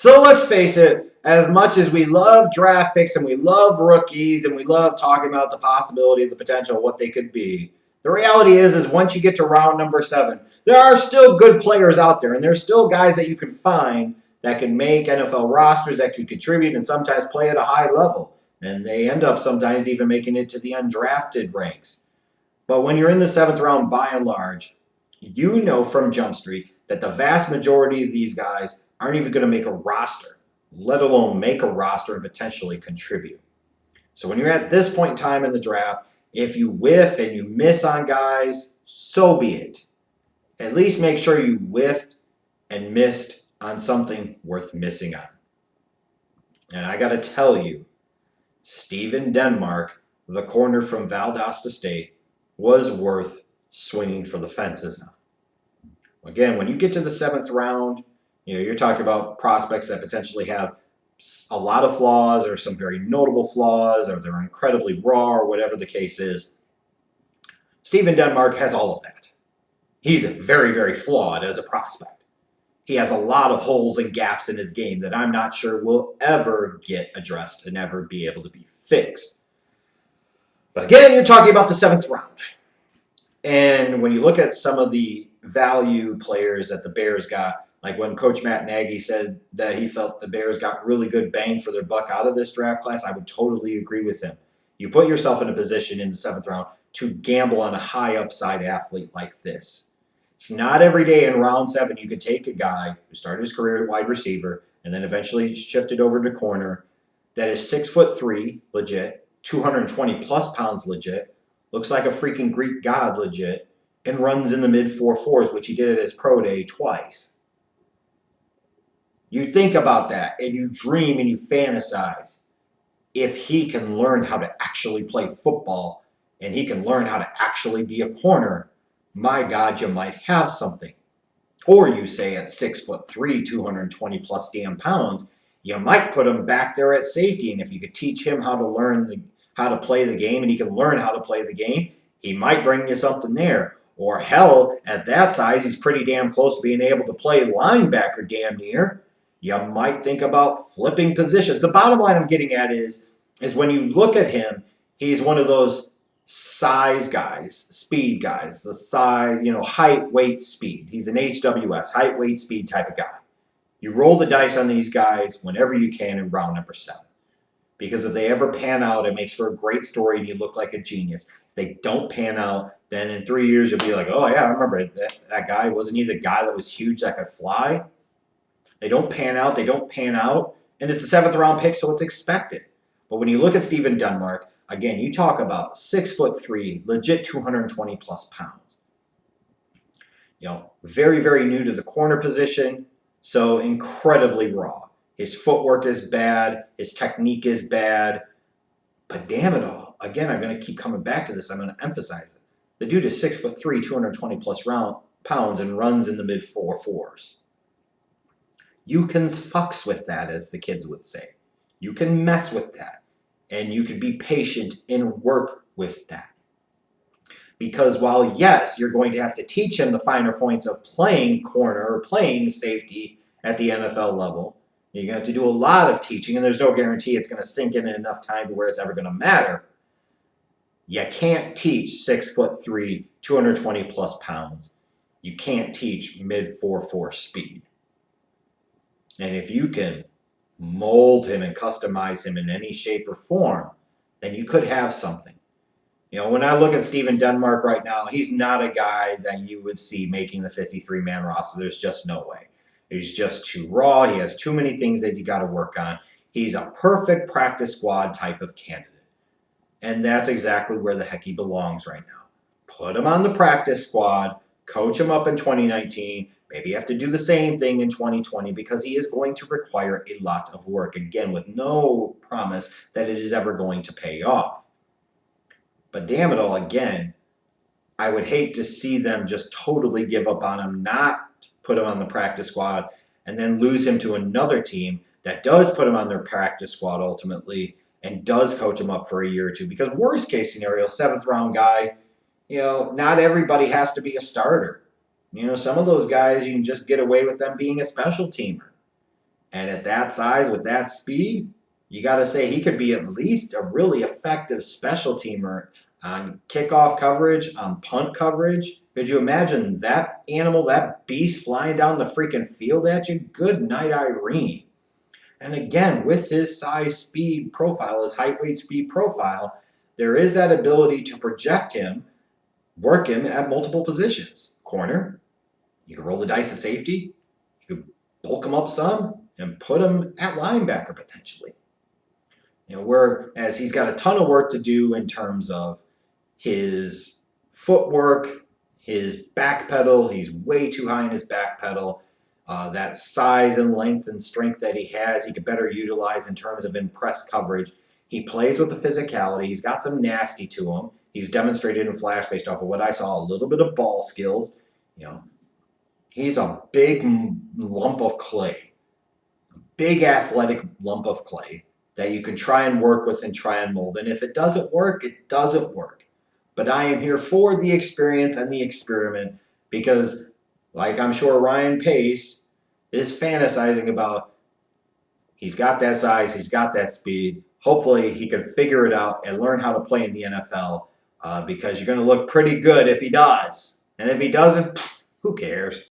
So let's face it, as much as we love draft picks and we love rookies and we love talking about the possibility, the potential, what they could be, the reality is once you get to round number 7, there are still good players out there, and there's still guys that you can find that can make NFL rosters, that can contribute and sometimes play at a high level. And they end up sometimes even making it to the undrafted ranks. But when you're in the 7th round, by and large, you know from Jump Street that the vast majority of these guys aren't even going to make a roster, let alone make a roster and potentially contribute. So when you're at this point in time in the draft, if you whiff and you miss on guys, so be it. At least make sure you whiffed and missed on something worth missing on. And I got to tell you, Steven Denmark, the corner from Valdosta State, was worth swinging for the fences on. Again, when you get to the 7th round, you're talking about prospects that potentially have a lot of flaws or some very notable flaws, or they're incredibly raw, or whatever the case is. Steven Denmark has all of that. He's very, very flawed as a prospect. He has a lot of holes and gaps in his game that I'm not sure will ever get addressed and ever be able to be fixed. But again, you're talking about the 7th round. And when you look at some of the value players that the Bears got, like when Coach Matt Nagy said that he felt the Bears got really good bang for their buck out of this draft class, I would totally agree with him. You put yourself in a position in the 7th round to gamble on a high upside athlete like this. It's not every day in round 7 you could take a guy who started his career at wide receiver and then eventually shifted over to corner that is 6'3", legit, 220 plus pounds legit, looks like a freaking Greek god legit, and runs in the mid 4.4s, which he did at his pro day twice. You think about that and you dream and you fantasize. If he can learn how to actually play football and he can learn how to actually be a corner, my God, you might have something. Or you say at 6'3", 220 plus damn pounds, you might put him back there at safety. And if you could teach him how to learn how to play the game and he can learn how to play the game, he might bring you something there. Or hell, at that size, he's pretty damn close to being able to play linebacker damn near. You might think about flipping positions. The bottom line I'm getting at is when you look at him, he's one of those size guys, speed guys, the size, height, weight, speed. He's an HWS, height, weight, speed type of guy. You roll the dice on these guys whenever you can in round number 7. Because if they ever pan out, it makes for a great story and you look like a genius. If they don't pan out, then in 3 years you'll be like, oh yeah, I remember that guy. Wasn't he the guy that was huge that could fly? They don't pan out, and it's a 7th round pick, so it's expected. But when you look at Steven Denmark, again, you talk about 6'3", legit 220 plus pounds. Very, very new to the corner position, so incredibly raw. His footwork is bad, his technique is bad, but damn it all. Again, I'm going to keep coming back to this. I'm going to emphasize it. The dude is 6'3", 220 plus pounds and runs in the mid 4.4s. You can fucks with that, as the kids would say. You can mess with that. And you can be patient and work with that. Because while, yes, you're going to have to teach him the finer points of playing corner or playing safety at the NFL level, you're going to have to do a lot of teaching, and there's no guarantee it's going to sink in enough time to where it's ever going to matter. You can't teach 6'3", 220 plus pounds. You can't teach mid 4.4 speed. And if you can mold him and customize him in any shape or form, then you could have something. When I look at Steven Denmark right now, he's not a guy that you would see making the 53-man roster. There's just no way. He's just too raw. He has too many things that you got to work on. He's a perfect practice squad type of candidate. And that's exactly where the heck he belongs right now. Put him on the practice squad, coach him up in 2019, maybe you have to do the same thing in 2020 because he is going to require a lot of work, again, with no promise that it is ever going to pay off. But damn it all, again, I would hate to see them just totally give up on him, not put him on the practice squad, and then lose him to another team that does put him on their practice squad ultimately and does coach him up for a year or two. Because worst case scenario, 7th round guy, not everybody has to be a starter. Some of those guys, you can just get away with them being a special teamer. And at that size, with that speed, you got to say he could be at least a really effective special teamer on kickoff coverage, on punt coverage. Could you imagine that animal, that beast flying down the freaking field at you? Good night, Irene. And again, with his size speed profile, his height weight speed profile, there is that ability to project him, work him at multiple positions. Corner, you can roll the dice at safety, you could bulk him up some and put him at linebacker potentially. Whereas he's got a ton of work to do in terms of his footwork, his back pedal. He's way too high in his back pedal. That size and length and strength that he has, he could better utilize in terms of in-press coverage. He plays with the physicality. He's got some nasty to him. He's demonstrated in flash based off of what I saw, a little bit of ball skills. He's a big lump of clay, big athletic lump of clay that you can try and work with and try and mold. And if it doesn't work, it doesn't work. But I am here for the experience and the experiment because, like I'm sure Ryan Pace is fantasizing about, he's got that size, he's got that speed. Hopefully he can figure it out and learn how to play in the NFL because you're going to look pretty good if he does. And if he doesn't, who cares?